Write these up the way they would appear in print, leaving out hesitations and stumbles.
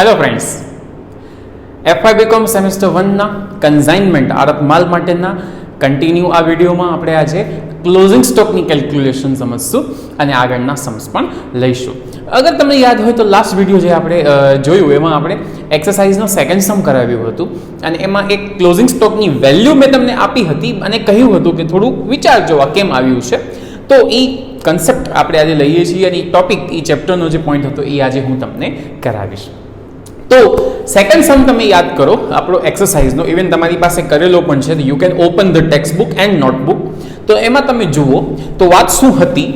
Hello friends, FY BCom semester 1ના consignment આરત માલ માટેના કન્ટિન્યુ આ વિડીયોમાં આપણે આજે ક્લોઝિંગ સ્ટોકની કેલ્ક્યુલેશન સમજશું અને આગળના સમ્સ પણ લઈશું. અગર તમને યાદ હોય તો લાસ્ટ વિડીયો જે આપણે જોયું એમાં આપણે એક્સરસાઇઝનો સેકન્ડ સમ કરાવ્યું હતું અને એમાં એક ક્લોઝિંગ સ્ટોકની વેલ્યુ મેં તમને આપી હતી અને કહ્યું હતું કે થોડું વિચારજો આ કેમ આવ્યું છે. તો એ કન્સેપ્ટ આપણે આજે લઈએ છીએ અને એ ટોપિક એ ચેપ્ટરનો જે પોઈન્ટ હતો એ આજે હું તમને કરાવીશ. તો સેકન્ડ સમ તમે યાદ કરો આપણો એક્સરસાઇઝનો, ઇવન તમારી પાસે કરેલો પણ છે, you can open the text book and notebook. તો એમાં તમે જુઓ તો વાત શું હતી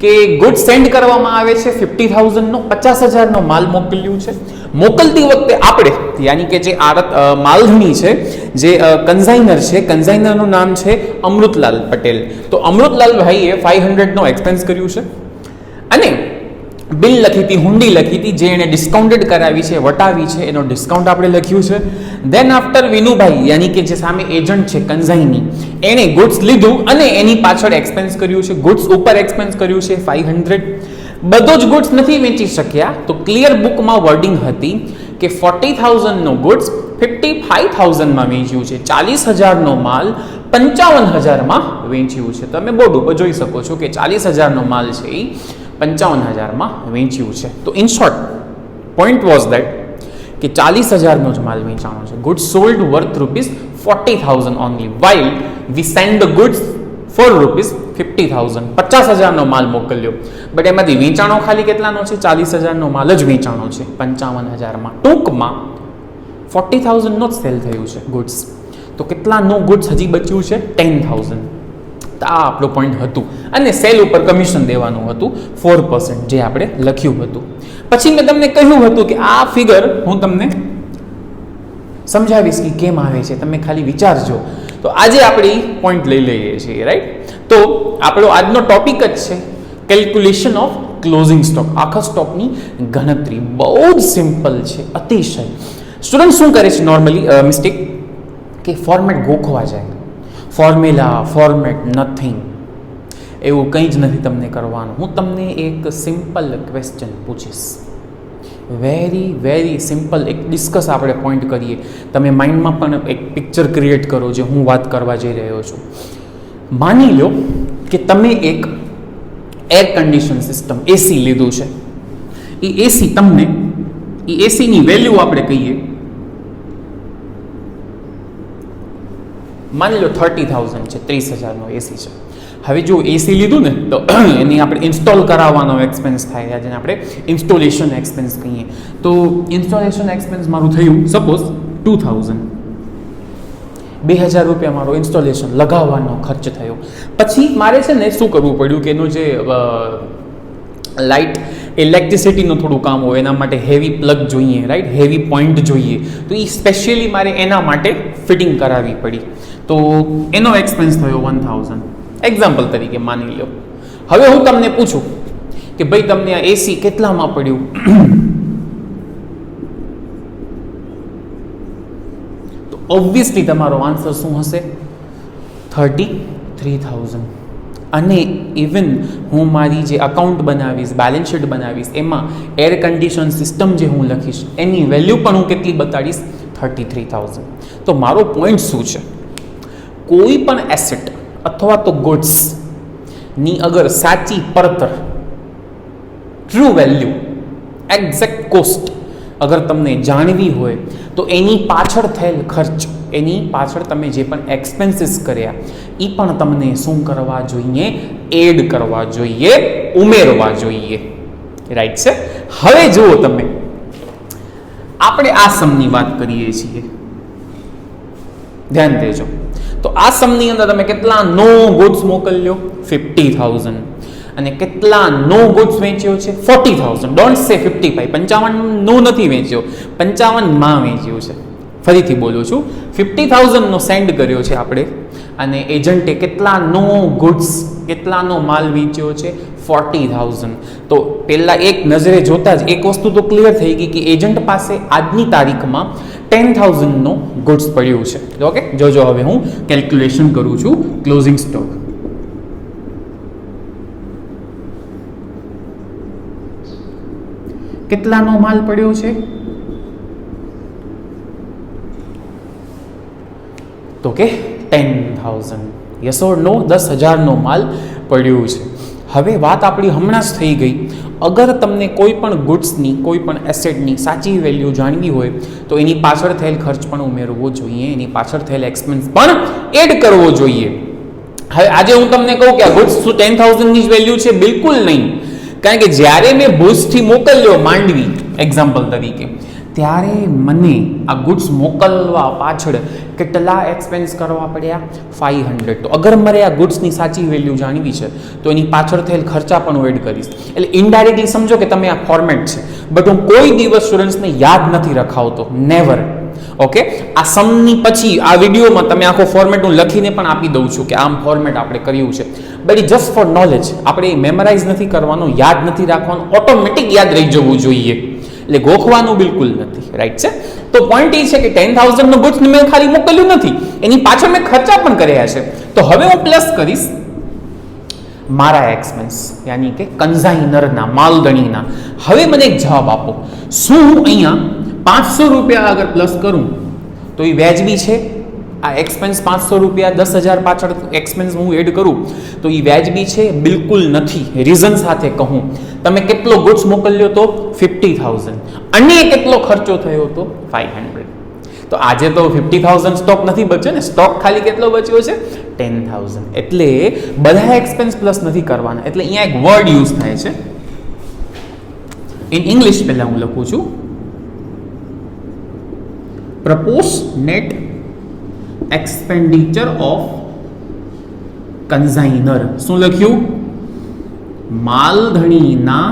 કે ગુડ સેન્ડ કરવામાં આવે છે 50,000નો, 50,000નો માલ મોકલ્યું છે. મોકલતી વખતે આપણે યાની કે જે આરત માલધણી છે, જે કન્ઝાઇનર છે, કન્ઝાઇનરનું નામ છે અમૃતલાલ પટેલ. તો અમૃતલાલ ભાઈએ 500નો એક્સપેન્સ કર્યું છે અને બિલ લખી હતી, હુંડી લખી હતી, જે એને ડિસ્કાઉન્ટેડ કરાવી છે, વટાવી છે, એનો ડિસ્કાઉન્ટ આપણે લખ્યું છે. દેન આફ્ટર વિનુભાઈ યાની કે જે સામે એજન્ટ છે કન્ઝાઇની, એણે ગુડ્સ લીધું અને એની પાછળ એક્સપેન્સ કર્યું છે, ગુડ્સ ઉપર એક્સપેન્સ કર્યું છે 500. બધો જ ગુડ્સ નથી વેચી શક્યા તો ક્લિયર બુકમાં વર્ડિંગ હતી કે 40,000નો ગુડ્સ 55,000માં વેચ્યું છે, 40,000નો માલ 55,000માં વેચ્યું છે. તમે બોર્ડ ઉપર જોઈ શકો છો કે 40,000નો માલ છે એ 55,000માં વેચ્યું છે. તો in short point was that કે 40,000નો જ માલ વેચાણો છે. Goods sold worth ₹40,000 only, while we send the goods for ₹50,000. 50,000નો માલ મોકલ્યો, બટ એમાંથી વેચાણો ખાલી કેટલાનો છે? 40,000નો માલ જ વેચાણો છે 55,000માં. ટૂંકમાં 40,000નો જ સેલ થયું છે ગુડ્સ. તો કેટલાનો ગુડ્સ હજી બચ્યું છે? 10,000. આ આપણું પોઈન્ટ હતું અને સેલ ઉપર કમિશન દેવાનું હતું 4%, જે આપણે લખ્યું હતું. પછી મેં તમને કહ્યું હતું કે આ ફિગર હું તમને સમજાવીશ કે કેમ આવે છે, તમે ખાલી વિચારજો. તો આજે આપણે પોઈન્ટ લઈ લઈએ છીએ, રાઈટ? તો આપણો આજનો ટોપિક જ છે કેલ્ક્યુલેશન ઓફ ક્લોઝિંગ સ્ટોક. આખા સ્ટોકની ગણતરી બહુ જ સિમ્પલ છે, અતિશય. સ્ટુડન્ટ શું કરે છે નોર્મલી મિસ્ટેક કે ફોર્મેટ ગોખવા જાય, ફોર્મ્યુલા, ફોર્મેટ, નથિંગ, એવું કંઈ જ નથી તમને કરવાનું. હું તમને એક સિમ્પલ ક્વેશ્ચન પૂછીશ, વેરી વેરી સિમ્પલ. એક ડિસ્કસ આપણે પોઈન્ટ કરીએ, તમે માઇન્ડમાં પણ એક પિક્ચર ક્રિએટ કરો જે હું વાત કરવા જઈ રહ્યો છું. માની લો કે તમે એક એર કન્ડિશન સિસ્ટમ એસી લીધું છે. એ એસી તમને, એ એસીની વેલ્યુ આપણે કહીએ, માની લો 30,000 છે, 30,000નો એસી છે. હવે જો એસી લીધું ને તો એની આપણે ઇન્સ્ટોલ કરાવવાનો એક્સપેન્સ થાય, જેને આપણે ઇન્સ્ટોલેશન એક્સપેન્સ કહીએ. તો ઇન્સ્ટોલેશન એક્સપેન્સ મારું થયું સપોઝ 2,000, 2,000 રૂપિયા મારો ઇન્સ્ટોલેશન લગાવવાનો ખર્ચ થયો. પછી મારે છે ને શું કરવું પડ્યું કે એનું જે લાઇટ ઇલેક્ટ્રિસિટીનું થોડું કામ હોય, એના માટે હેવી પ્લગ જોઈએ, રાઈટ, હેવી પોઈન્ટ જોઈએ. તો એ સ્પેશિયલી મારે એના માટે ફિટિંગ કરાવવી પડી. તો એનો એક્સપેન્સ થયો 1,000, એક્ઝામ્પલ તરીકે માની લો. હવે હું તમને પૂછું કે ભાઈ તમને આ એસી કેટલામાં પડ્યું? તો ઓબ્વિયસલી તમારો આન્સર શું હશે? 33,000. અને ઇવન હું મારી જે અકાઉન્ટ બનાવીશ, બેલેન્સ શીટ બનાવીશ, એમાં એર કન્ડિશન સિસ્ટમ જે હું લખીશ એની વેલ્યુ પણ હું કેટલી બતાડીશ? 33,000. તો મારો પોઈન્ટ શું છે? કોઈ પણ એસેટ અથવા તો ગુડ્સ ની અગર સાચી પડતર, ટ્રુ વેલ્યુ, એક્ઝેક્ટ કોસ્ટ અગર તમને જાણવી હોય તો એની પાછળ થયેલ ખર્ચ, એની પાછળ તમે જે પણ એક્સપેન્સીસ કર્યા એ પણ તમને શું કરવા જોઈએ? એડ કરવા જોઈએ, ઉમેરવા જોઈએ, રાઈટ છે? હવે જુઓ તમે, આપણે આ સમની વાત કરીએ છીએ, ધ્યાન દેજો. તો આ સમની અંદર તમે કેટલા નો ગુડ્સ મોકલ્યો? 50,000. અને કેટલા નો ગુડ્સ વેચ્યો છે? 40,000. ડોન્ટ સે 55. 55 નો નથી વેચ્યો, 55માં વેચ્યું છે. ફરીથી બોલું છું, 50,000નો સેન્ડ કર્યો છે આપણે, અને એજન્ટે કેટલાનો ગુડ્સ, કેટલાનો માલ વેચ્યો છે? 40,000. તો પહેલાં એક નજરે જોતા જ એક વસ્તુ તો ક્લિયર થઈ ગઈ કે એજન્ટ પાસે આજની તારીખમાં 10,000નો ગુડ્સ પડ્યું છે. ઓકે, જોજો હવે હું કેલ્ક્યુલેશન કરું છું ક્લોઝિંગ સ્ટોક. કેટલાનો માલ પડ્યો છે? તો કે 10,000. યસ ઓર નો? 10,000નો માલ પડ્યો છે. હવે વાત આપણી હમણાં જ થઈ ગઈ. અગર તમને કોઈ પણ ગુડ્સની, કોઈ પણ એસેટની સાચી વેલ્યુ જાણવી હોય તો એની પાછળ થયેલ ખર્ચ પણ ઉમેરવો જોઈએ, એની પાછળ થયેલ એક્સપેન્સ પણ એડ કરવો જોઈએ. હવે આજે હું તમને કહું કે આ ગુડ્સ શું 10,000ની જ વેલ્યુ છે? બિલકુલ નહીં. કારણ કે જ્યારે મેં ભુજથી મોકલ્યો માંડવી એક્ઝામ્પલ તરીકે, ત્યારે મને આ ગુડ્સ મોકલવા પાછળ કેટલા એક્સપેન્સ કરવા પડ્યા? 500. તો અગર મારે આ ગુડ્સની સાચી વેલ્યુ જાણવી છે તો એની પાછળ થયેલ ખર્ચા પણ હું એડ કરીશ. એટલે ઇનડાયરેક્ટલી સમજો કે તમે આ ફોર્મેટ છે, બટ હું કોઈ દિવસ સ્ટુડન્ટ્સને યાદ નથી રખાવતો, નેવર. ઓકે, આ સમની પછી આ વિડીયોમાં તમે આખો ફોર્મેટ હું લખીને પણ આપી દઉં છું કે આમ ફોર્મેટ આપણે કર્યું છે, બટ જસ્ટ ફોર નોલેજ. આપણે મેમરાઇઝ નથી કરવાનું, યાદ નથી રાખવાનું, ઓટોમેટિક યાદ રહી જવું જોઈએ. એટલે ગોખવાનું બિલકુલ નથી. રાઈટ છે? તો પોઈન્ટ એ છે કે 10,000 નો ગુડ્સ મેં ખાલી મોકલ્યું નથી, એની પાછળ મેં ખર્ચા પણ કર્યા છે. તો હવે હું પ્લસ કરીશ મારા એક્સપેન્સ, યાની કે કન્ઝાઇનરના, માલધણીના. હવે મને એક જવાબ આપો, શું હું અહીંયા 500 રૂપિયા અગર પ્લસ કરું તો એ વ્યાજબી છે? આ એક્સપેન્સ 500 રૂપિયા 10,000 પાછળ એક્સપેન્સ હું એડ કરું તો એ વ્યાજબી છે? બિલકુલ નથી. રીઝન સાથે કહું, તમે કેટલો ગુડ્સ મોકલ્યો તો 50,000 અને કેટલો ખર્ચો થયો તો 500. તો આજે તો 50,000 સ્ટોક નથી બચ્યો ને, સ્ટોક ખાલી કેટલો બચ્યો છે? 10,000. એટલે બધા એક્સપેન્સ પ્લસ નથી કરવાના. એટલે અહીંયા એક વર્ડ યુઝ થાય છે ઇન ઇંગ્લિશ. પહેલા હું લખું છું proportionate expenditure of consignor. શું લખ્યું? માલધણીના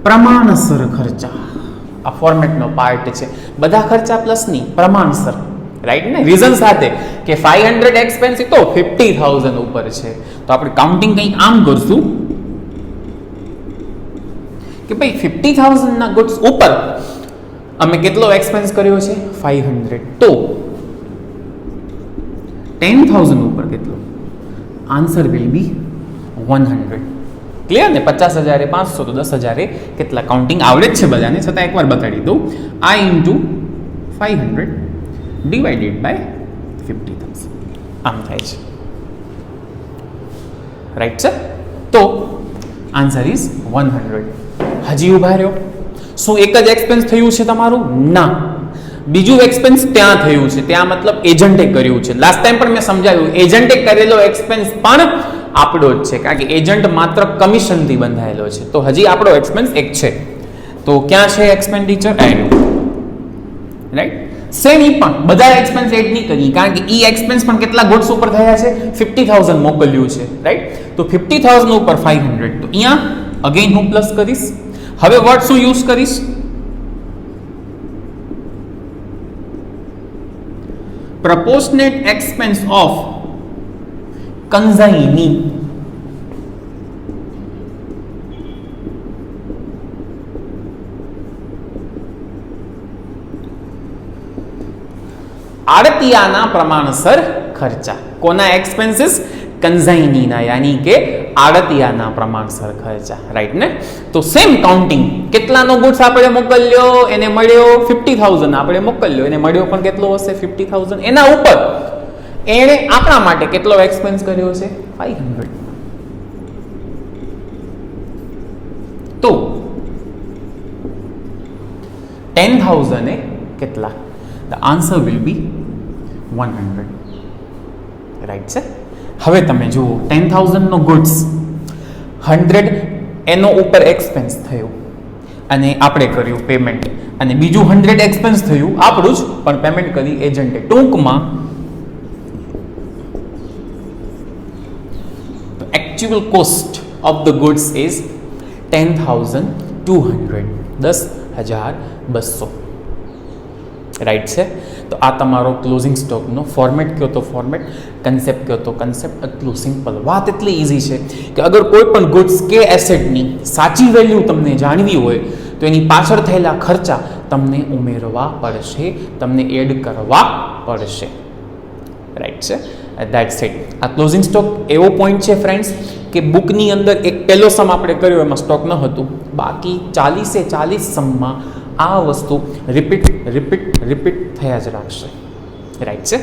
પ્રમાણસર ખર્ચા. આ ફોર્મેટનો પાર્ટ છે. બધા ખર્ચા પ્લસ ની પ્રમાણસર. રાઈટ ને? રીઝન સાથે કે 500 એક્સપેન્સ તો 50,000 ઉપર છે. તો આપણે કાઉન્ટિંગ કંઈક આમ કરશું કે ભાઈ 50,000 ના ગુડ્સ ઉપર અમે કેટલો એક્સપેન્સ કર્યો છે? 500. તો 10,000 ઉપર કેટલો? Answer will be 100. ક્લિયર ને? 50,000 એ 500 તો 10,000 કેટલા? કાઉન્ટિંગ આવડે જ છે બધાને, છતાં એકવાર બતાડી દઉં. I into 500 divided by 50,000. આમ થાય છે. રાઈટ છે? તો આન્સર ઇઝ 100. હજી ઉભા રહ્યો. શું એક જ એક્સપેન્સ થયું છે તમારું? ના, બીજું એક્સપેન્સ ત્યાં થયું છે. ત્યાં મતલબ એજન્ટે કર્યું છે. લાસ્ટ ટાઈમ પણ મેં સમજાવ્યું, એજન્ટે કરેલો એક્સપેન્સ પણ આપણો જ છે, કારણ કે એજન્ટ માત્ર કમિશનથી બંધાયેલો છે. તો હજી આપણો એક્સપેન્સ એક છે. તો ક્યાં છે એક્સપેન્ડિચર? એન્ડ. રાઈટ? સેમ ઈ પણ બધા એક્સપેન્સ એડ નહીં કરી, કારણ કે ઈ એક્સપેન્સ પણ કેટલા ગુડ્સ ઉપર થયા છે? 50,000 મોકલ્યું છે. રાઈટ? તો 50,000 ઉપર 500. તો અહીંયા અગેન હું પ્લસ કરીશ. હવે વર્ડ શું યુઝ કરીશ? proportionate expense of consignee. આડતિયાના પ્રમાણસર ખર્ચા. કોના એક્સપેન્સીસ? કન્ઝાઇનીના, યાની કે આડતિયાના પ્રમાણસર ખર્ચા. રાઈટ ને? તો સેમ કાઉન્ટિંગ. કેટલાનો ગુડ્સ આપણે મોકલ્યો, એને મળ્યો 50,000. આપણે મોકલ્યો, એને મળ્યો પણ કેટલો હશે? 50,000. એના ઉપર એણે આપણા માટે કેટલો એક્સપેન્સ કર્યો છે? 500. તો 10,000 એ કેટલા? The answer will be 100. Right છે? હવે તમે જુઓ, 10,000 નો ગુડ્સ 100 એનો ઉપર એક્સપેન્સ થયો અને આપણે કર્યું પેમેન્ટ, અને બીજું 100 એક્સપેન્સ થયું આપણું જ, પણ પેમેન્ટ કરી એજન્ટે. ટૂંકમાં actual cost of the goods is 10,200. 10,200. Right છે? તો આ તમારો ક્લોઝિંગ સ્ટોકનો ફોર્મેટ કયો તો ફોર્મેટ, કન્સેપ્ટ કયો તો કન્સેપ્ટ. એટલું સિમ્પલ. વાત એટલી ઇઝી છે કે અગર કોઈ પણ ગુડ્સ કે એસેટની સાચી વેલ્યુ તમને જાણવી હોય તો એની પાછળ થયેલા ખર્ચા તમને ઉમેરવા પડશે, તમને એડ કરવા પડશે. રાઈટ છે? That's it. આ ક્લોઝિંગ સ્ટોક એવો પોઈન્ટ છે ફ્રેન્ડ્સ કે બુકની અંદર એક પહેલો સમ આપણે કર્યો એમાં સ્ટોક ન હતું, બાકી 40 સમમાં આ વસ્તુ રિપીટ થયા જ રાખશે. રાઈટ છે.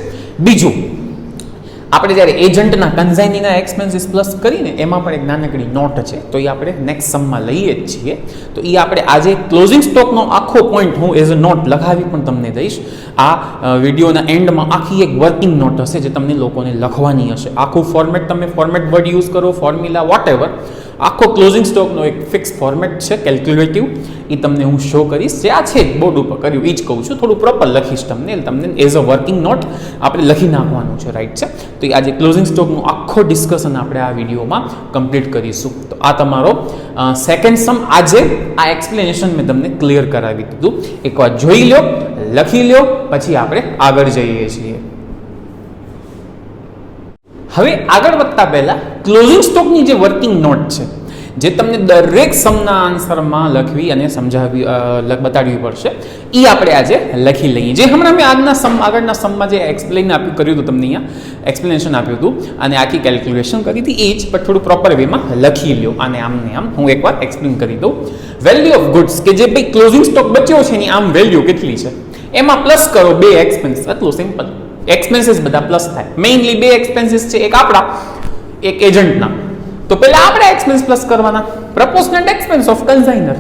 બીજું, આપણે જ્યારે એજન્ટના કન્ઝાઇનીના એક્સપેન્સીસ પ્લસ કરીને એમાં પણ એક નાનકડી નોટ છે, તો એ આપણે નેક્સ્ટ સમમાં લઈએ જ છીએ. તો એ આપણે આજે ક્લોઝિંગ સ્ટોકનો આખો પોઈન્ટ હું એઝ અ નોટ લખાવી પણ તમને દઈશ. આ વિડીયોના એન્ડમાં આખી એક વર્કિંગ નોટ હશે જે તમને લોકોને લખવાની હશે. આખું ફોર્મેટ, તમે ફોર્મેટ વર્ડ યુઝ કરો, ફોર્મ્યુલા, વોટ એવર, આખો ક્લોઝિંગ સ્ટોકનો એક ફિક્સ ફોર્મેટ છે કેલ્ક્યુલેટિવ, એ તમને હું શો કરીશ. જે આ છે બોર્ડ ઉપર કર્યું એ જ કહું છું, થોડું પ્રોપર લખીશ તમને એઝ અ વર્કિંગ નોટ આપણે લખી નાખવાનું છે. રાઈટ છે. તો આજે ક્લોઝિંગ સ્ટોકનું આખો ડિસ્કશન આપણે આ વિડીયોમાં કમ્પ્લીટ કરીશું. તો આ તમારો સેકન્ડ સમ. આજે આ એક્સપ્લેનેશન મેં તમને ક્લિયર કરાવી દીધું. એકવાર જોઈ લો, લખી લો, પછી આપણે આગળ જઈએ છીએ. હવે આગળ વધતા પહેલા ક્લોઝિંગ સ્ટોકની જે વર્કિંગ નોટ છે, જે તમને દરેક સમના આન્સરમાં લખવી અને સમજાવવી બતાડવી પડશે, એ આપણે આજે લખી લઈએ. જે હમણાં મેં આગળના સમમાં જે એક્સપ્લેન કર્યું હતું, તમને અહીંયા એક્સપ્લેનેશન આપ્યું હતું અને આખી કેલ્ક્યુલેશન કરી હતી, એ જ પણ થોડું પ્રોપર વેમાં લખી લો. અને આમને આમ હું એકવાર એક્સપ્લેન કરી દઉં. વેલ્યુ ઓફ ગુડ્સ, કે જે ભાઈ ક્લોઝિંગ સ્ટોક બચ્યો છે એની આમ વેલ્યુ કેટલી છે, એમાં પ્લસ કરો 2 એક્સપેન્સ. એટલું સિમ્પલ. એક્સપેન્સીસ બધા પ્લસ થાય. મેઇનલી 2 એક્સપેન્સીસ છે, એક આપણા, એક એજન્ટના. તો પહેલા આપણે એક્સપેન્સ પ્લસ કરવાના, પ્રપોર્શનલ એક્સપેન્સ ઓફ કન્સાઇનર,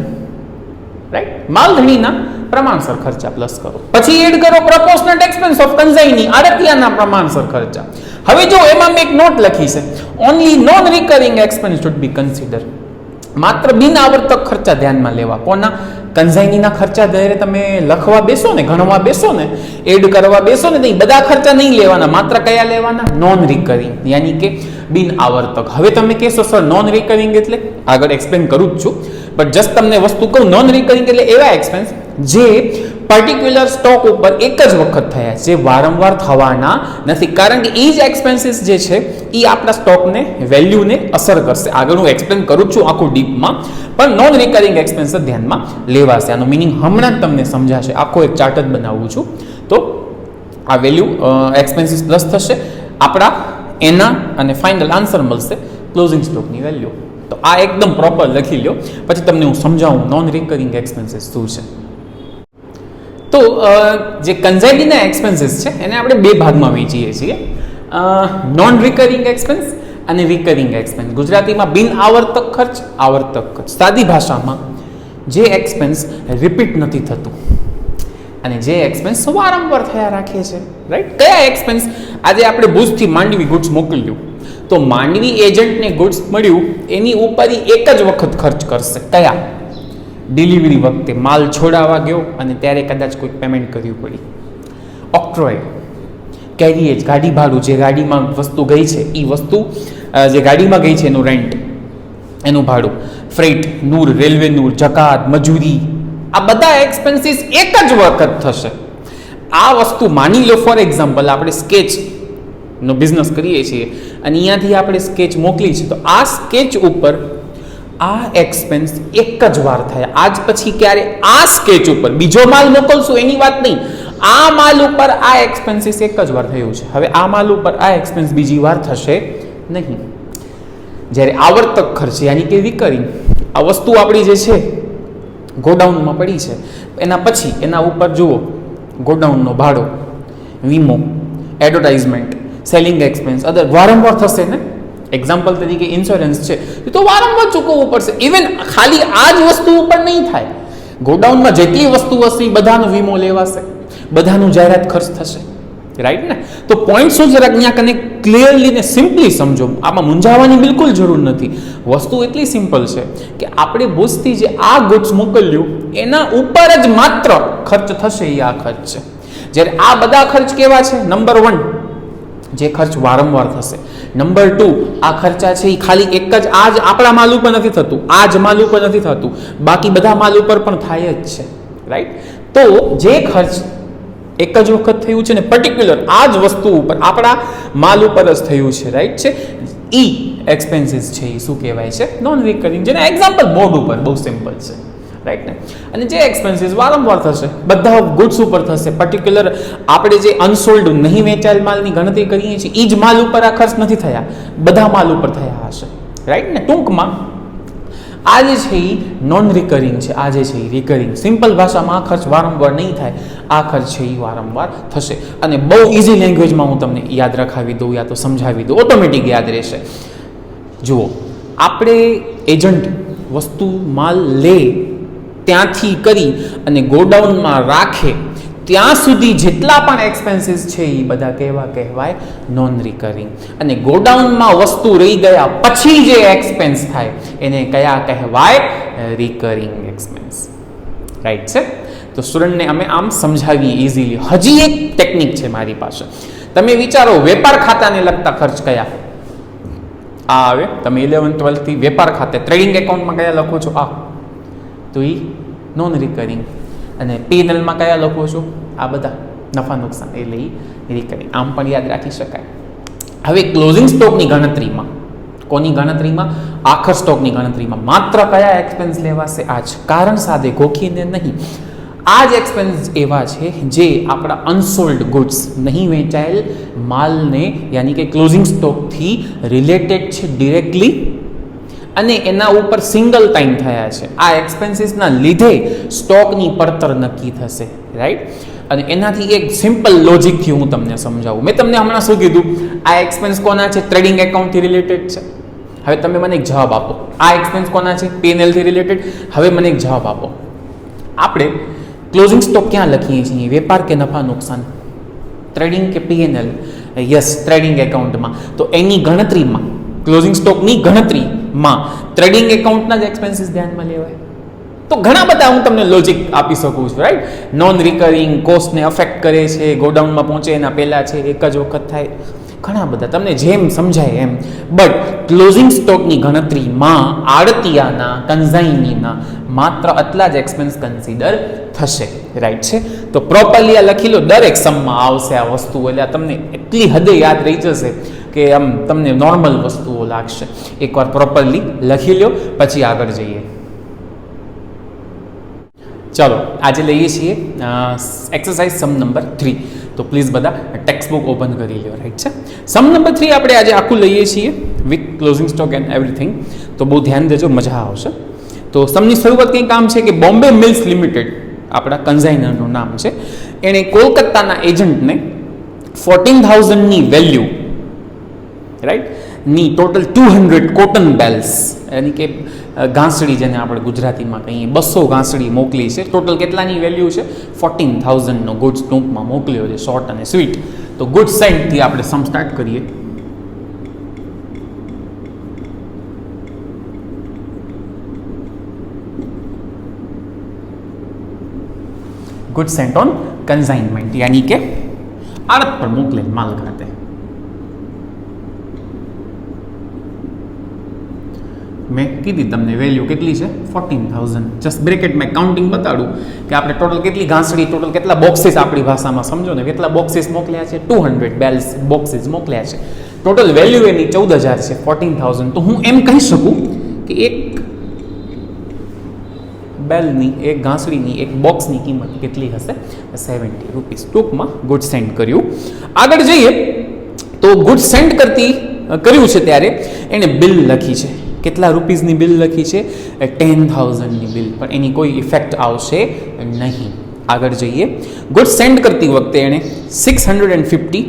રાઈટ, માલધણીના પ્રમાણસર ખર્ચા પ્લસ કરો. પછી એડ કરો પ્રપોર્શનલ એક્સપેન્સ ઓફ કન્સાઇની, આડતિયાના પ્રમાણસર ખર્ચા. હવે જો એમાં મેં એક નોટ લખી છે, only non recurring expense should be consider. માત્ર બિન આવર્તક ખર્ચા ધ્યાનમાં લેવા. કોના? કન્સાઇનીના ખર્ચા જ્યારે તમે લખવા બેસો ને, ગણવા બેસો ને, એડ કરવા બેસો ને, નહીં, બધા ખર્ચા નહીં લેવાના. માત્ર કયા લેવાના? નોન રિકરિંગ, યાની કે બિન આવર્તક. હવે તમે કહેશો સર નોન રિકરિંગ એટલે? આગળ એક્સપ્લેન કરું જ છું, બટ જસ્ટ તમને વસ્તુ કહું. નોન રિકરિંગ એટલે એવા એક્સપેન્સ જે પર્ટિક્યુલર સ્ટોક ઉપર એક જ વખત થયા, જે વારંવાર થવાના નથી. કારણ કે એ જ એક્સપેન્સીસ જે છે એ આપણા સ્ટોકને, વેલ્યુને અસર કરશે. આગળ હું એક્સપ્લેન કરું છું આખું ડીપમાં, પણ નોન રિકરિંગ એક્સપેન્સ ધ્યાનમાં લેવાશે. આનો મિનિંગ હમણાં જ તમને સમજાશે. આખો એક ચાર્ટ જ બનાવું છું. તો આ વેલ્યુ એક્સપેન્સીસ પ્લસ થશે આપણા, એના અને ફાઇનલ આન્સર મળશે ક્લોઝિંગ સ્ટોકની વેલ્યુ. તો આ એકદમ પ્રોપર લખી લો, પછી તમને હું સમજાવું નોન રિકરિંગ એક્સપેન્સીસ શું છે. તો જે કન્ઝાઇનીના એક્સપેન્સીસ છે એને આપણે 2 ભાગમાં વહેંચીએ છીએ, નોન રિકરિંગ એક્સપેન્સ અને રિકરિંગ એક્સપેન્સ. ગુજરાતીમાં બિન આવર્તક ખર્ચ, આવર્તક ખર્ચ. સાદી ભાષામાં જે એક્સપેન્સ રિપીટ નથી થતું અને જે એક્સપેન્સ વારંવાર થયા રાખે છે. રાઈટ. કયા એક્સપેન્સ? આજે આપણે ભુજથી માંડવી ગુડ્સ મોકલ્યું, તો માંડવી એજન્ટને ગુડ્સ મળ્યું, એની ઉપર એક જ વખત ખર્ચ કરશે. કયા? ડિલિવરી વખતે માલ છોડાવવા ગયો અને ત્યારે કદાચ કોઈક પેમેન્ટ કરવી પડી. ઓક્ટ્રોય, કેરીએજ, ગાડી ભાડું, જે ગાડીમાં વસ્તુ ગઈ છે એ વસ્તુ, જે ગાડીમાં ગઈ છે એનું રેન્ટ, એનું ભાડું. ફ્રેટ, નૂર, રેલવે નૂર, જકાત, મજૂરી, આ બધા એક્સપેન્સીસ એક જ વખત થશે. આ વસ્તુ માની લો, ફોર એક્ઝામ્પલ આપણે સ્કેચનો બિઝનેસ કરીએ છીએ અને અહીંયાથી આપણે સ્કેચ મોકલી છે, તો આ સ્કેચ ઉપર આ એક્સપેન્સ એક જ વાર થયા. આજ પછી ક્યારે આ સ્કેચ ઉપર બીજો માલ મોકલશું એની વાત નહીં, આ માલ ઉપર આ એક્સપેન્સીસ એક જ વાર થયું છે. હવે આ માલ ઉપર આ એક્સપેન્સ બીજી વાર થશે નહીં. જ્યારે આવર્તક ખર્ચ યાની કે રિકરિંગ, આ વસ્તુ આપણી જે છે ગોડાઉનમાં પડી છે, એના પછી એના ઉપર જુઓ ગોડાઉનનો ભાડો, વીમો, એડવર્ટાઇઝમેન્ટ, સેલિંગ એક્સપેન્સ, અદર વારંવાર થશે ને. એક્ઝામ્પલ તરીકે ઇન્સ્યોરન્સ છે તો વારંવાર ચૂકવવું પડશે. ઇવન ખાલી આ જ વસ્તુ ઉપર નહીં થાય, ગોડાઉનમાં જેટલી વસ્તુ હશે એ બધાનો વીમો લેવાશે, બધાનું જાહેરાત ખર્ચ થશે. રાઈટ ને? તો પોઈન્ટ શું જરાક અહીંયા કને ક્લિયરલી ને સિમ્પલી સમજો. આમાં મૂંઝાવાની બિલકુલ જરૂર નથી. વસ્તુ એટલી સિમ્પલ છે કે આપણે ભુજથી જે આ ગુડ્સ મોકલ્યું એના ઉપર જ માત્ર ખર્ચ થશે, એ આ ખર્ચ છે. જ્યારે આ બધા ખર્ચ કેવા છે? નંબર 1 જે ખર્ચ વારંવાર થશે. નંબર 2 આ ખર્ચા છે એ ખાલી એક જ આ જ આપણા માલ ઉપર નથી થતું, આ જ માલ ઉપર નથી થતું, બાકી બધા માલ ઉપર પણ થાય જ છે. રાઈટ? તો જે ખર્ચ એક જ વખત થયું છે ને પર્ટિક્યુલર આ જ વસ્તુ ઉપર આપણા માલ ઉપર જ થયું છે, રાઈટ છે, ઈ એક્સપેન્સીસ છે એ શું કહેવાય છે? Non recurring. જેના એક્ઝામ્પલ બોર્ડ ઉપર બહુ સિમ્પલ છે. રાઈટ ને? અને જે એક્સપેન્સીસ વારંવાર થશે, બધા ગુડ્સ ઉપર થશે. પર્ટિક્યુલર આપણે જે અનસોલ્ડ નહીં વેચાયેલ માલની ગણતરી કરીએ છીએ એ જ માલ ઉપર આ ખર્ચ નથી થયા, બધા માલ ઉપર થયા હશે. રાઈટ ને? ટૂંકમાં આ જે છે એ નોન રિકરિંગ છે, આ જે છે એ રિકરિંગ. સિમ્પલ ભાષામાં આ ખર્ચ વારંવાર નહીં થાય, આ ખર્ચ છે એ વારંવાર થશે. અને બહુ ઇઝી લેંગ્વેજમાં હું તમને યાદ રખાવી દઉં યા તો સમજાવી દઉં, ઓટોમેટિક યાદ રહેશે. જુઓ, આપણે એજન્ટ વસ્તુ માલ લે ત્યાંથી કરી અને ગોડાઉનમાં રાખે ત્યાં સુધી જેટલા પણ એક્સપેન્સીસ છે એ બધા કેવા કહેવાય? Non recurring. અને ગોડાઉનમાં વસ્તુ રહી ગયા પછી જે એક્સપેન્સ થાય એને કયા કહેવાય? Recurring expense. રાઈટ છે? તો સ્ટુડન્ટને અમે આમ સમજાવીએ ઇઝીલી. હજી એક ટેકનિક છે મારી પાસે. તમે વિચારો વેપાર ખાતાને લગતા ખર્ચ કયા? આ આવે. તમે 11-12 થી વેપાર ખાતે ટ્રેડિંગ એકાઉન્ટમાં કયા લખો છો? આ. તો એ નોન રિકરિંગ. અને P&Lમાં કયા લખો છો? આ બધા નફા નુકસાન, એટલે એ રિકરિંગ. આમ પણ યાદ રાખી શકાય. હવે ક્લોઝિંગ સ્ટોકની ગણતરીમાં, કોની ગણતરીમાં? આખર સ્ટોકની ગણતરીમાં માત્ર કયા એક્સપેન્સ લેવાશે? આ જ. કારણ સાદે ગોખીને નહીં. આ જ એક્સપેન્સ એવા છે જે આપણા અનસોલ્ડ ગુડ્સ, નહીં વેચાયેલ માલને યાની કે ક્લોઝિંગ સ્ટોકથી રિલેટેડ છે ડિરેક્ટલી, અને એના ઉપર સિંગલ ટાઈમ થયા છે. આ એક્સપેન્સીસના લીધે સ્ટોકની પડતર નક્કી થશે. રાઈટ? અને એનાથી એક સિમ્પલ લોજિકથી હું તમને સમજાવું. મેં તમને હમણાં શું કીધું? આ એક્સપેન્સ કોના છે? ટ્રેડિંગ એકાઉન્ટથી રિલેટેડ છે. હવે તમે મને એક જવાબ આપો. આ એક્સપેન્સ કોના છે? P&Lથી રિલેટેડ. હવે મને એક જવાબ આપો. આપણે ક્લોઝિંગ સ્ટોક ક્યાં લખીએ છીએ? વેપાર કે નફા નુકસાન? ટ્રેડિંગ કે P&L? યસ, ટ્રેડિંગ એકાઉન્ટમાં. તો એની ગણતરીમાં, ક્લોઝિંગ સ્ટોકની ગણતરીમાં ટ્રેડિંગ એકાઉન્ટના જ એક્સપેન્સીસ ધ્યાનમાં લેવાય. તો ઘણા બધા હું તમને લોજિક આપી શકું છું. રાઈટ? નોન રિકરિંગ, કોસ્ટને અફેક્ટ કરે છે, ગોડાઉનમાં પહોંચે એના પહેલાં છે, એક જ વખત થાય, ઘણા બધા તમને જેમ સમજાય એમ. બટ ક્લોઝિંગ સ્ટોકની ગણતરીમાં આડતિયાના, કન્ઝાઇનીના માત્ર આટલા જ એક્સપેન્સ કન્સિડર થશે. રાઈટ છે? તો પ્રોપરલી આ લખી લો. દરેક સમમાં આવશે આ વસ્તુ. એટલે આ તમને એટલી હદે યાદ રહી જશે કે આમ તમને નોર્મલ વસ્તુઓ લાગશે. એકવાર પ્રોપરલી લખી લો, પછી આગળ જઈએ. ચાલો, આજે લઈએ છીએ એક્સરસાઇઝ સમ નંબર 3. તો પ્લીઝ બધા ટેક્સ્ટ બુક ઓપન કરી લો. રાઈટ છે? સમ નંબર 3 આપણે આજે આખું લઈએ છીએ with closing stock and everything. તો બહુ ધ્યાન દેજો, મજા આવશે. તો સમની શરૂઆત કંઈ કામ છે કે બોમ્બે મિલ્સ લિમિટેડ, આપણા કન્ઝાઇનરનું નામ છે, એણે કોલકાતાના એજન્ટને 14,000ની વેલ્યુ, રાઈટ, ની ટોટલ 200 કોટન બેલ્સ, યાની કે ઘાસડી, જેને આપણે ગુજરાતીમાં કહીએ 200 ઘાસડી મોકલી છે. ટોટલ કેટલાની વેલ્યુ છે? 14,000નો ગુડ્સ ટૂંકમાં મોકલ્યો છે, શોર્ટ અને સ્વીટ. તો ગુડ સેન્ડથી આપણે સમ સ્ટાર્ટ કરીએ. ગુડ સેન્ટ ઓન કન્ઝાઇનમેન્ટ, યાની કે આડત પર મોકલેલ માલ ખાતે. મેં કીધી તમને વેલ્યુ કેટલી છે? 14,000. જસ્ટ બ્રેકેટમાં કાઉન્ટિંગ બતાડું કે આપણે ટોટલ કેટલી ઘાસડી, ટોટલ કેટલા બોક્સીસ, આપણી ભાષામાં સમજો ને, કેટલા બોક્સીસ મોકલ્યા છે? 200 બેલ્સ બોક્સીસ મોકલ્યા છે. ટોટલ વેલ્યુ એની 14,000 છે, 14,000. તો હું એમ કહી શકું કે એક બેલની, એક ઘાસડીની, એક બોક્સની કિંમત કેટલી હશે? 70 રૂપીસ. ટૂંકમાં ગુડ સેન્ડ કર્યું. આગળ જઈએ તો ગુડ સેન્ડ કર્યું છે ત્યારે એણે બિલ લખી છે. કેટલા રૂપીસની બિલ લખી છે? 10,000ની બિલ. પણ એની કોઈ ઇફેક્ટ આવશે નહીં. આગળ જઈએ. ગુડ સેન્ડ કરતી વખતે એણે 650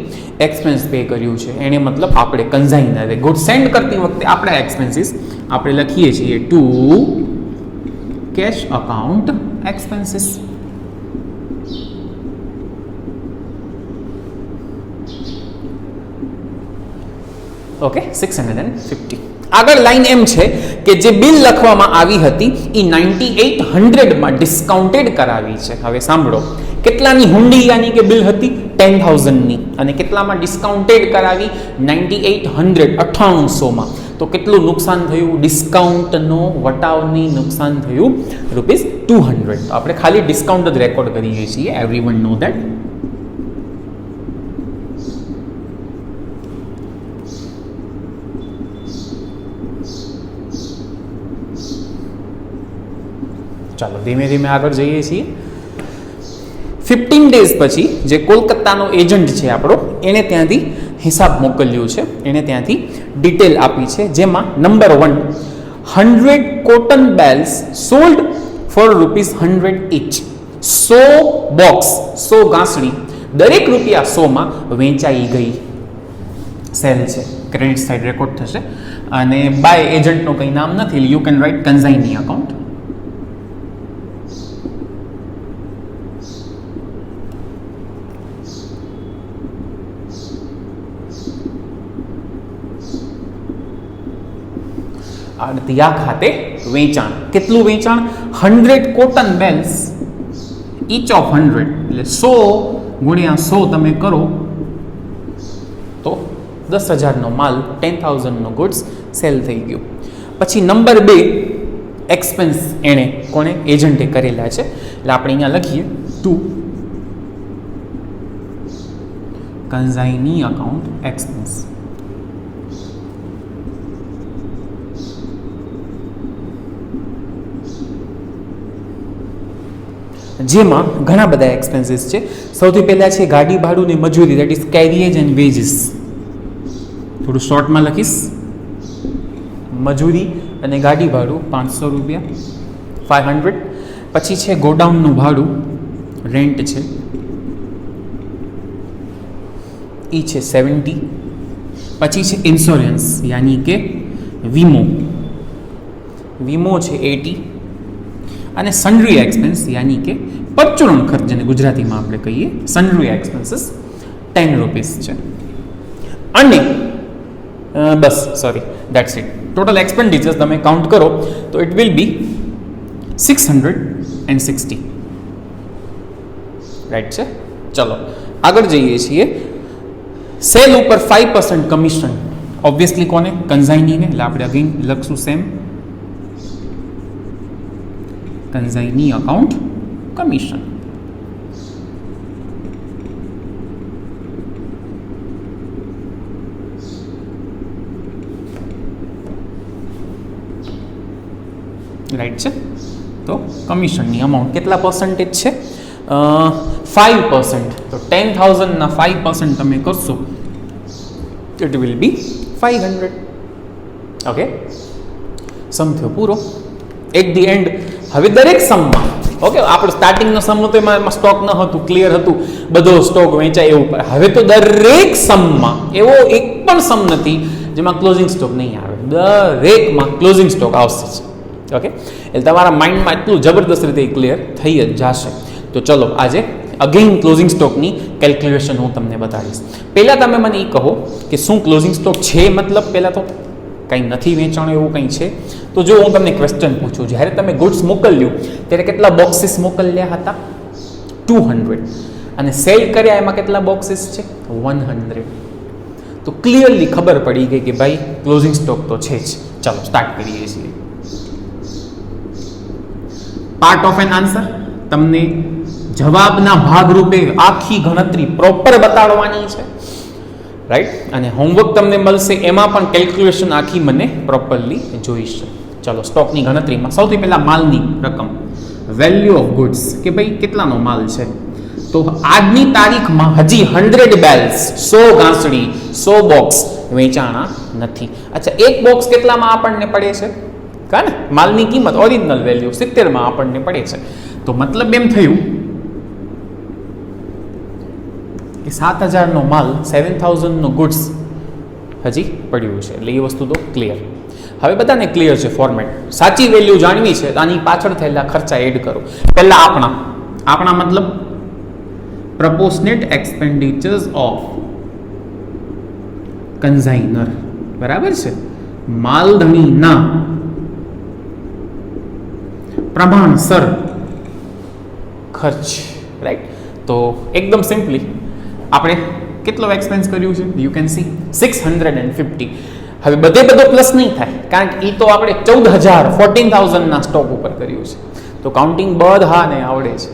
એક્સપેન્સ પે કર્યું છે. એણે મતલબ આપણે કન્ઝાઇનરે ગુડ સેન્ડ કરતી વખતે આપણા એક્સપેન્સીસ આપણે લખીએ છીએ to cash account expenses. Okay, 650. આગળ લાઈન એમ છે કે જે બિલ લખવામાં આવી હતી એ 9800માં ડિસ્કાઉન્ટેડ કરાવી છે. હવે સાંભળો, કેટલાની હુંડી યાની કે બિલ હતી? 10,000ની. અને કેટલામાં ડિસ્કાઉન્ટેડ કરાવી? 9800, 9800માં. તો કેટલું નુકસાન થયું? ડિસ્કાઉન્ટનો વટાવની નુકસાન થયું ₹200. તો આપણે ખાલી ડિસ્કાઉન્ટ જ રેકોર્ડ કરીએ છીએ. Everyone know that. ચાલો ધીમે ધીમે આગળ જઈએ છીએ. 15 ડેઝ પછી જે કોલકાતાનો એજન્ટ છે આપણો, એણે ત્યાંથી હિસાબ મોકલ્યો છે, એણે ત્યાંથી ડિટેલ આપી છે, જેમાં number 1 100 cotton bells sold for ₹100 each. 100 box, 100 ગાંસડી દરેક રૂપિયા 100 માં વેચાઈ ગઈ. સેલ છે, ક્રેડિટ સાઇડ રેકોર્ડ થશે અને બાય એજન્ટનું કંઈ નામ નથી. You can write consignee account. આડતિયા ખાતે વેચાણ. કેટલું વેચાણ? 100 કોટન બેલ્સ ઈચ ઓફ 100 એટલે 100 ગુણ્યા 100 તમે કરો તો 10,000નો માલ, 10,000નો ગુડ્સ સેલ થઈ ગયો. પછી નંબર 2 એક્સપેન્સ એણે કોણે? એજન્ટે કરેલા છે. એટલે આપણે અહીંયા લખીએ ટુ કન્ઝાઇની અકાઉન્ટ એક્સપેન્સ. જેમાં ઘણા બધા એક્સપેન્સીસ છે. સૌથી પહેલા છે ગાડી ભાડું ને મજૂરી, દેટ ઇઝ કેરિયેજ એન્ડ વેજીસ. થોડું શોર્ટમાં લખીશ. મજૂરી અને ગાડી ભાડું ₹500, 500. પછી છે ગોડાઉનનું ભાડું, રેન્ટ છે, એ છે 70. પછી છે ઇન્સ્યોરન્સ યાની કે વીમો, વીમો છે 80. અને સન્ડ્રી એક્સપેન્સ યાની કે પરચુરણ ખર્ચ, જેને ગુજરાતીમાં આપણે કહીએ સન્ડ્રી એક્સપેન્સીસ, ₹10 છે. અને બસ સોરી દેટ્સ ઇટ. ટોટલ એક્સપેન્ડિચર્સ તમે કાઉન્ટ કરો તો ઇટ વિલ બી 660. રાઈટ છે. ચલો આગળ જઈએ છીએ. સેલ ઉપર 5% કમિશન, ઓબ્વિયસલી કોને? કન્ઝાઇનીને. એટલે આપણે અગેન લખશું સેમ કન્ઝાઇની અકાઉન્ટ કમિશન. રાઈટ છે. તો કમિશનની અમાઉન્ટ કેટલા પર્સન્ટેજ છે? 5%. તો 10,000ના 5% તમે કરશો ઇટ વિલ બી 500. ઓકે, સમ થયો પૂરો. એટ ધી એન્ડ હવે દરેક સમમાં, ઓકે, આપણે સ્ટાર્ટિંગનો સમ હતો એમાં સ્ટોક ન હતું, ક્લિયર હતું, બધો સ્ટોક વેચાય એવું. હવે તો દરેક સમમાં એવો એક પણ સમ નથી જેમાં ક્લોઝિંગ સ્ટોક નહીં આવે. દરેકમાં ક્લોઝિંગ સ્ટોક આવશે જ. ઓકે, એટલે તમારા માઇન્ડમાં એટલું જબરદસ્ત રીતે ક્લિયર થઈ જ જશે. તો ચલો આજે અગેન ક્લોઝિંગ સ્ટોકની કેલ્ક્યુલેશન હું તમને બતાવીશ. પહેલાં તમે મને એ કહો કે શું ક્લોઝિંગ સ્ટોક છે? મતલબ પહેલાં તો કંઈ નથી વેચાણ એવું કંઈ છે? તો જો હું તમને ક્વેશ્ચન પૂછું, જ્યારે તમે ગુડ્સ મોકલ્યું ત્યારે કેટલા બોક્સીસ મોકલ્યા હતા? 200. અને સેલ કર્યા એમાં કેટલા બોક્સીસ છે? 100. તો ક્લિયરલી ખબર પડી ગઈ કે ભાઈ ક્લોઝિંગ સ્ટોક તો છે જ. ચાલો સ્ટાર્ટ કરીએ છીએ. પાર્ટ ઓફ એન આન્સર, તમને જવાબના ભાગરૂપે આખી ગણતરી પ્રોપર બતાડવાની છે. રાઈટ. અને હોમવર્ક તમને મળશે, એમાં પણ કેલ્ક્યુલેશન આખી મને પ્રોપરલી જોઈશે. ચાલો સ્ટોકની ગણતરીમાં સૌથી પહેલાં માલની રકમ, વેલ્યુ ઓફ ગુડ્સ, કે ભાઈ કેટલાનો માલ છે. તો આજની તારીખમાં હજી 100 બેલ્સ, 100 ગાંસડી, 100 બોક્સ વેચાણા નથી. અચ્છા, એક બોક્સ કેટલામાં આપણને પડે છે? કા ને માલની કિંમત ઓરિજિનલ વેલ્યુ 70માં આપણને પડે છે. તો મતલબ એમ થયું કે 7,000નો માલ, 7,000નો ગુડ્સ હજી પડ્યું છે. એટલે એ વસ્તુ તો ક્લિયર. હવે બધાને ક્લિયર છે ફોર્મેટ. સાચી વેલ્યુ જાણવી છે તો આની પાછળ થયેલા ખર્ચા એડ કરો. પહેલા આપણા મતલબ પ્રપોર્શનેટ એક્સપેન્ડિચર્સ ઓફ કન્ઝાઇનર, બરાબર છે. માલધણીના પ્રમાણસર ખર્ચ. રાઈટ. તો એકદમ સિમ્પલી આપણે કેટલો એક્સપેન્સ કર્યું છે? You can see 650. હવે બધો પ્લસ નહીં થાય, કારણ કે એ તો આપણે 14,000ના સ્ટોક ઉપર કર્યું છે. તો કાઉન્ટિંગ બધાને આવડે છે.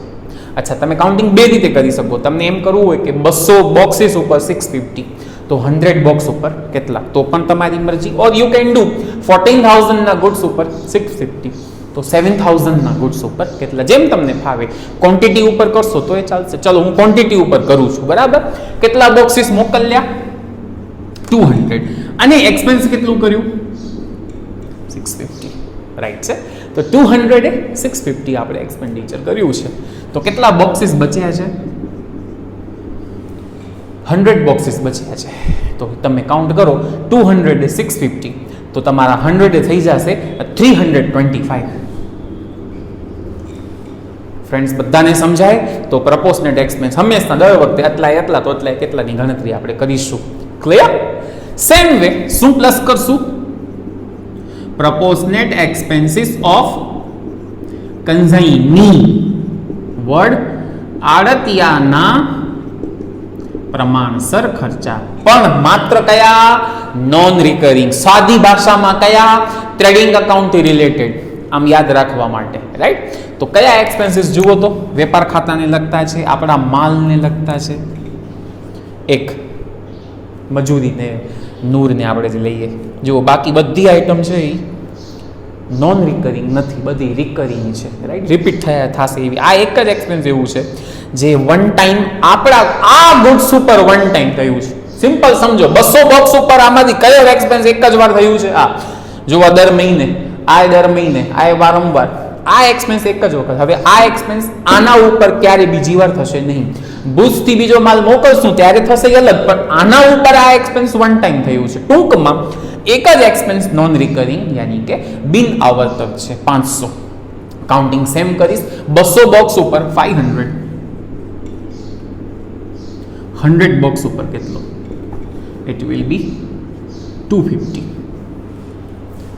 અચ્છા, તમે કાઉન્ટિંગ બે રીતે કરી શકો. તમને એમ કરવું હોય કે 200 બોક્સીસ ઉપર 650, તો 100 બોક્સ ઉપર કેટલા, તો પણ તમારી મરજી. ઓર યુ કેન ડુ 14,000ના ગુડ્સ ઉપર 650, તો 7,000ના ગુડ્સ ઉપર કેટલા, જેમ તમને ફાવે. ક્વોન્ટિટી ઉપર કરશો તો એ ચાલશે. ચલો હું ક્વોન્ટિટી ઉપર કરું છું, બરાબર. કેટલા બોક્સીસ મોકલ્યા? 200. અને એક્સપેન્સ કેટલું કર્યું? 650. રાઈટ છે. તો 200 એ 650 આપણે એક્સપેન્ડિચર કર્યું છે. તો કેટલા બોક્સીસ બચ્યા છે? 100 બોક્સીસ બચ્યા છે. તો તમે કાઉન્ટ કરો 200 એ 650, તો તમારા 100 એ થઈ જશે 325. ફ્રેન્ડ્સ, બધાને સમજાય? તો પ્રપોઝનેટ એક્સપેન્સ હંમેશા દર વખતે એટલા તો કેટલાની ગણતરી આપણે કરીશું. ક્લિયર? સેમ વે શું પ્લસ કરશું? Proportionate expenses of consignee word આડતિયાના પ્રમાણસર ખર્ચા, પણ માત્ર કયા? Non recurring. સાદી ભાષામાં કયા? ટ્રેડિંગ અકાઉન્ટથી રિલેટેડ. આમ યાદ રાખવા માટે, રાઈટ? તો કયા એક્સપેન્સીસ જુઓ તો વેપાર ખાતાને લગતા છે, આપણા માલને લગતા છે. એક મજૂરીને નૂરને આપણે જે લઈએ, જુઓ બાકી બધી આઈટમ છે એ નોન રિકરિંગ નથી, બધી રિકરિંગ છે, રાઈટ? રિપીટ થશે એવી. આ એક જ એક્સપેન્સ એવું છે જે વન ટાઈમ આપણા આ ગુડ્સ ઉપર વન ટાઈમ થયું છે. સિમ્પલ સમજો, 200 બોક્સ ઉપર આમાંથી કયો એક્સપેન્સ એક જ વાર થયું છે? આ જોવા દર મહિને, આ દર મહિને, આ વારંવાર, આ એક્સપેન્સ એક જ વખત. હવે આ એક્સપેન્સ આના ઉપર ક્યારે બીજી વાર થશે નહીં. ભુજથી બીજો માલ મોકલશું ત્યારે થશે અલગ, પણ આના ઉપર આ એક્સપેન્સ વન ટાઈમ થયું છે. ટૂંકમાં એક જ એક્સપેન્સ નોન રિકરિંગ યાની કે બિન આવર્તક છે. 500 કાઉન્ટિંગ સેમ કરીશ. 200 બોક્સ ઉપર 500, 100 બોક્સ ઉપર કેટલો? It will be 250.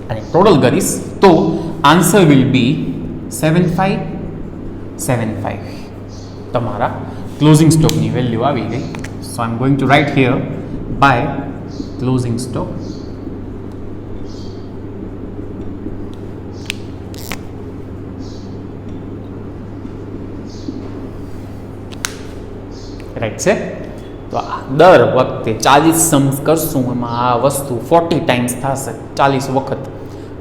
અને ટોટલ કરીશ તો આન્સર વિલ બી 7575. તમારા ક્લોઝિંગ સ્ટોકની વેલ્યુ આવી ગઈ. So I am going to write here by closing stock. Right છે? તો દર વખતે 40 સમ્સ કરશું, એમાં આ વસ્તુ 40 ટાઈમ્સ થશે, 40 વખત.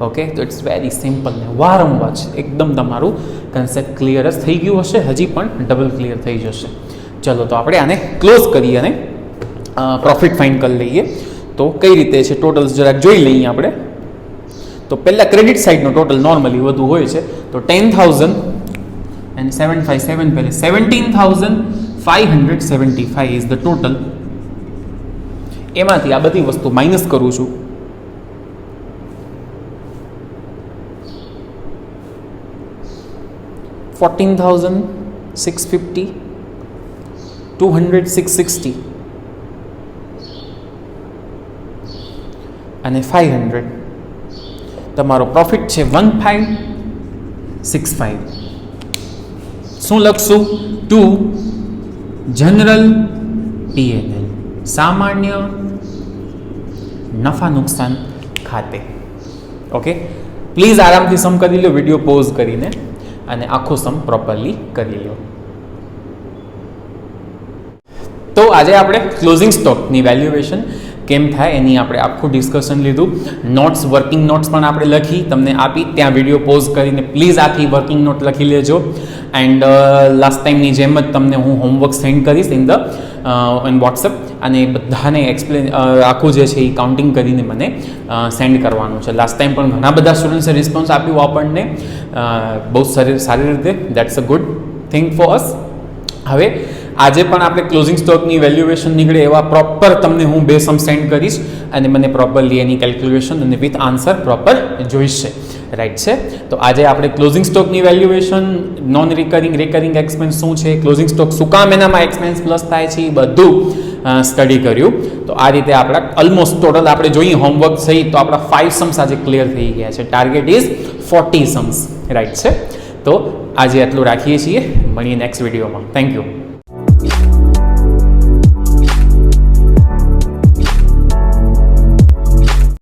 ઓકે, તો ઇટ્સ વેરી સિમ્પલ ને વારંવાર છે. એકદમ તમારું કન્સેપ્ટ ક્લિયર જ થઈ ગયું હશે, હજી પણ ડબલ ક્લિયર થઈ જશે. ચલો, તો આપણે આને ક્લોઝ કરી અને પ્રોફિટ ફાઇન્ડ કરી લઈએ. તો કઈ રીતે છે ટોટલ્સ જરાક જોઈ લઈએ આપણે. તો પહેલાં ક્રેડિટ સાઇડનો ટોટલ નોર્મલી વધુ હોય છે. તો 10,000 and 757 પહેલે 17,575 ઇઝ ધ ટોટલ. એમાંથી આ બધી વસ્તુ માઇનસ કરું છું. 14,650, 200, 660 અને 500. તમારો પ્રોફિટ છે 1565. શું લખશું? ટુ જનરલ P&L, સામાન્ય નફા નુકસાન ખાતે. ઓકે, પ્લીઝ આરામથી સમ કરી લો, વિડીયો પોઝ કરીને, અને આખો સમ પ્રોપરલી કરી લો. તો આજે આપણે ક્લોઝિંગ સ્ટોકની વેલ્યુએશન કેમ થાય એની આપણે આખું ડિસ્કશન લીધું. નોટ્સ, વર્કિંગ નોટ્સ પણ આપણે લખી તમને આપી. ત્યાં વિડીયો પોઝ કરીને પ્લીઝ આખી વર્કિંગ નોટ લખી લેજો. એન્ડ લાસ્ટ ટાઈમની જેમ જ તમને હું હોમવર્ક સેન્ડ કરીશ ઇન વોટ્સએપ, અને બધાને એક્સપ્લેન આખું જે છે એ કાઉન્ટિંગ કરીને મને સેન્ડ કરવાનું છે. લાસ્ટ ટાઈમ પણ ઘણા બધા સ્ટુડન્ટ્સે રિસ્પોન્સ આપ્યું આપણને બહુ સારી રીતે. That's a good thing for us. હવે આજે પણ આપણે ક્લોઝિંગ સ્ટોકની વેલ્યુએશન નીકળે એવા પ્રોપર તમને હું 2 સમ સેન્ડ કરીશ, અને મને પ્રોપરલી એની કેલ્ક્યુલેશન અને વિથ આન્સર પ્રોપર જોઈશે. રાઈટ છે? તો આજે આપણે ક્લોઝિંગ સ્ટોકની વેલ્યુએશન, નોન રિકરિંગ, રિકરિંગ એક્સપેન્સ શું છે, ક્લોઝિંગ સ્ટોક શું કામ એનામાં એક્સપેન્સ પ્લસ થાય છે, એ બધું સ્ટડી કર્યું. તો આ રીતે આપણા ઓલમોસ્ટ ટોટલ આપણે જોઈએ હોમવર્ક સહિત તો આપણા 5 સમ્સ આજે ક્લિયર થઈ ગયા છે. Target is 40 Sam's. રાઈટ છે? તો આજે આટલું રાખીએ છીએ. મળીએ નેક્સ્ટ વિડીયોમાં. Thank you.